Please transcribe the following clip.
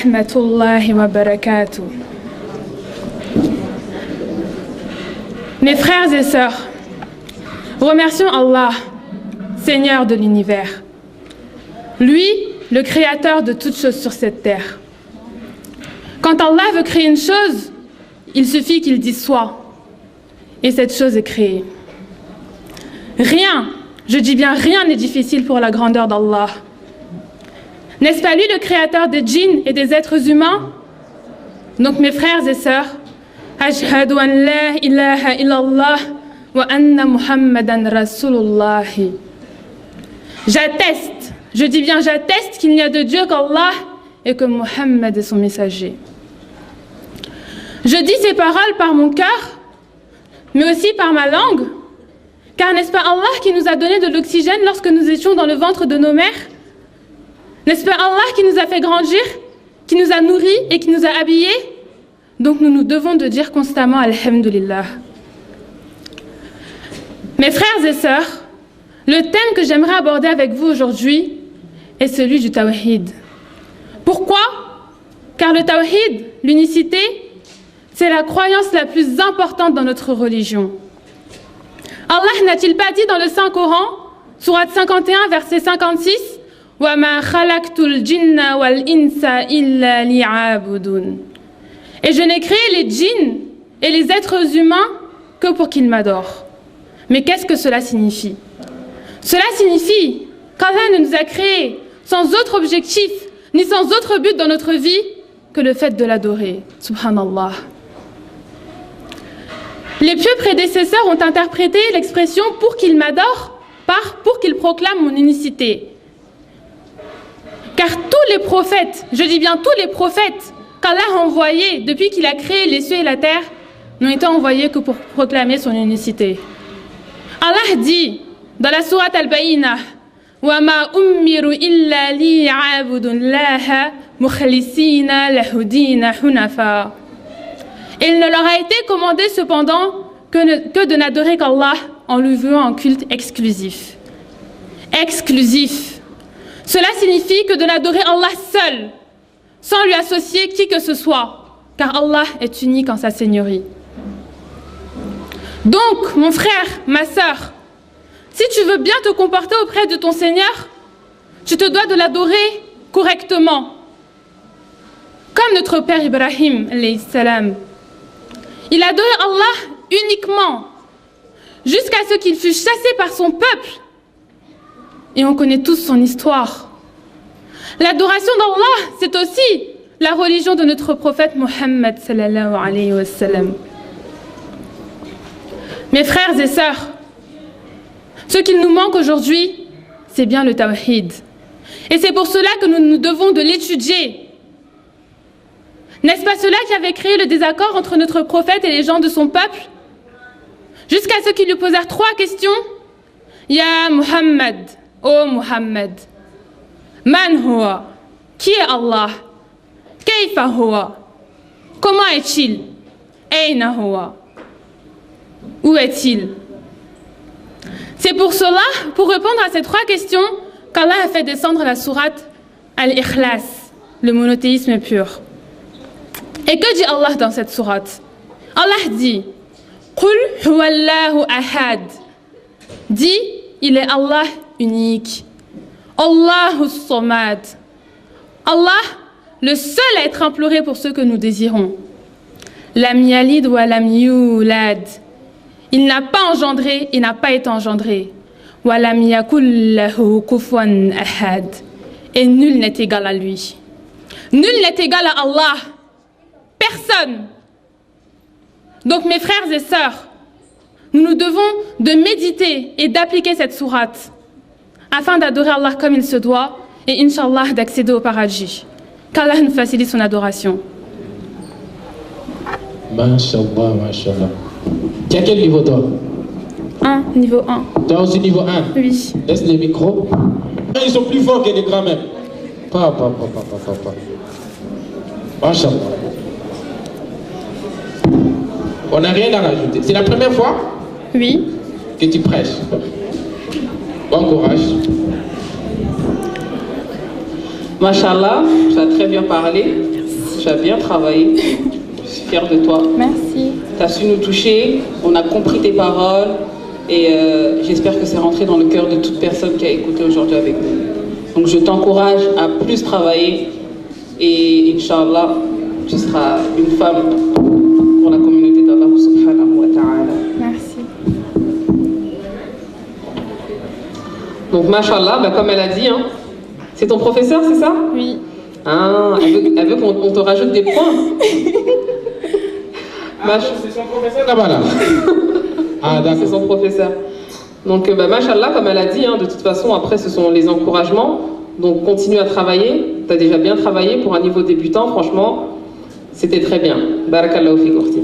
rahmatullahi wa barakatuh. Mes frères et sœurs, remercions Allah, Seigneur de l'univers. Lui, le créateur de toutes choses sur cette terre. Quand Allah veut créer une chose, il suffit qu'il dise soit. Et cette chose est créée. Rien, je dis bien rien n'est difficile pour la grandeur d'Allah. N'est-ce pas lui le créateur des djinns et des êtres humains? Donc mes frères et sœurs, Ashhadu an la ilaha illallah wa anna Muhammadan Rasulullah. J'atteste, je dis bien j'atteste qu'il n'y a de Dieu qu'Allah et que Muhammad est son messager. Je dis ces paroles par mon cœur, mais aussi par ma langue, car n'est-ce pas Allah qui nous a donné de l'oxygène lorsque nous étions dans le ventre de nos mères? N'est-ce pas Allah qui nous a fait grandir, qui nous a nourris et qui nous a habillés? Donc nous nous devons de dire constamment Alhamdulillah. Mes frères et sœurs, le thème que j'aimerais aborder avec vous aujourd'hui est celui du Tawhid. Pourquoi? Car le Tawhid, l'unicité, c'est la croyance la plus importante dans notre religion. Allah n'a-t-il pas dit dans le Saint-Coran, sourate 51, verset 56, وَمَا خَلَقْتُ الْجِنَّ وَالْإِنسَ إِلَّا لِيَعْبُدُونَ. Et je n'ai créé les djinns et les êtres humains que pour qu'ils m'adorent. Mais qu'est-ce que cela signifie? Cela signifie qu'Allah ne nous a créés sans autre objectif, ni sans autre but dans notre vie que le fait de l'adorer. Subhanallah. Les pieux prédécesseurs ont interprété l'expression « pour qu'il m'adore » par « pour qu'il proclame mon unicité ». Car tous les prophètes, je dis bien tous les prophètes qu'Allah a envoyés depuis qu'il a créé les cieux et la terre, n'ont été envoyés que pour proclamer son unicité. Allah dit dans la sourate Al-Bayyinah وَمَا أُمِّرُوا إِلَّا لِيَعْبُدُوا اللَّهَ مُخْلِصِينَ لَهُ الدِّينَ حُنَفَاءَ. Il ne leur a été commandé cependant que de n'adorer qu'Allah en lui vouant un culte exclusif. Exclusif. Cela signifie que de n'adorer Allah seul, sans lui associer qui que ce soit, car Allah est unique en sa seigneurie. Donc, mon frère, ma sœur, si tu veux bien te comporter auprès de ton Seigneur, tu te dois de l'adorer correctement. Comme notre père Ibrahim, alayhi salam. Il adorait Allah uniquement, jusqu'à ce qu'il fût chassé par son peuple. Et on connaît tous son histoire. L'adoration d'Allah, c'est aussi la religion de notre prophète Muhammad sallallahu alayhi wa sallam. Mes frères et sœurs, ce qu'il nous manque aujourd'hui, c'est bien le Tawhid. Et c'est pour cela que nous devons de l'étudier. N'est-ce pas cela qui avait créé le désaccord entre notre prophète et les gens de son peuple? Jusqu'à ce qu'ils lui posèrent 3 questions. Ya Muhammad, ô Muhammad, Man huwa, qui est Allah? Kayfa huwa, comment est-il? Ayna huwa, où est-il? C'est pour cela, pour répondre à ces 3 questions, qu'Allah a fait descendre la sourate Al-Ikhlas, le monothéisme pur. Et que dit Allah dans cette sourate? Allah dit Qul huwallahu ahad. Dit, il est Allah unique. Allahu samad. Allah, le seul à être imploré pour ce que nous désirons. Lam yalid wa lam yulad. Il n'a pas engendré et n'a pas été engendré. Wa lam yakul lahu kufuwan ahad. Et nul n'est égal à lui. Nul n'est égal à Allah. Personne. Donc mes frères et sœurs, nous nous devons de méditer et d'appliquer cette sourate afin d'adorer Allah comme il se doit et Inch'Allah d'accéder au paradis. Qu'Allah nous facilite son adoration. Masha'Allah, Masha'Allah. Tu as quel niveau toi? 1, niveau 1. Toi aussi niveau 1? Oui. Laisse les micros. Ils sont plus forts que les grands même. Pas. Masha'Allah. On n'a rien à rajouter. C'est la première fois? Oui. Que tu prêches. Bon courage. Mashallah, tu as très bien parlé. tu as bien travaillé. Je suis fière de toi. Merci. Tu as su nous toucher, on a compris tes paroles et j'espère que c'est rentré dans le cœur de toute personne qui a écouté aujourd'hui avec nous. Donc je t'encourage à plus travailler et Inch'Allah, tu seras une femme pour la communauté d'Allah subhanahu wa ta'ala. Merci. Donc mashallah, bah, comme elle a dit, hein, c'est ton professeur, c'est ça? Oui. Ah, elle veut qu'on te rajoute des points. C'est son professeur là-bas là. Ah d'accord. C'est son professeur. Donc bah, mashallah, comme elle a dit, hein, de toute façon, après ce sont les encouragements. Donc continue à travailler. Tu as déjà bien travaillé pour un niveau débutant, franchement, c'était très bien. Barakallahu fi Gourti.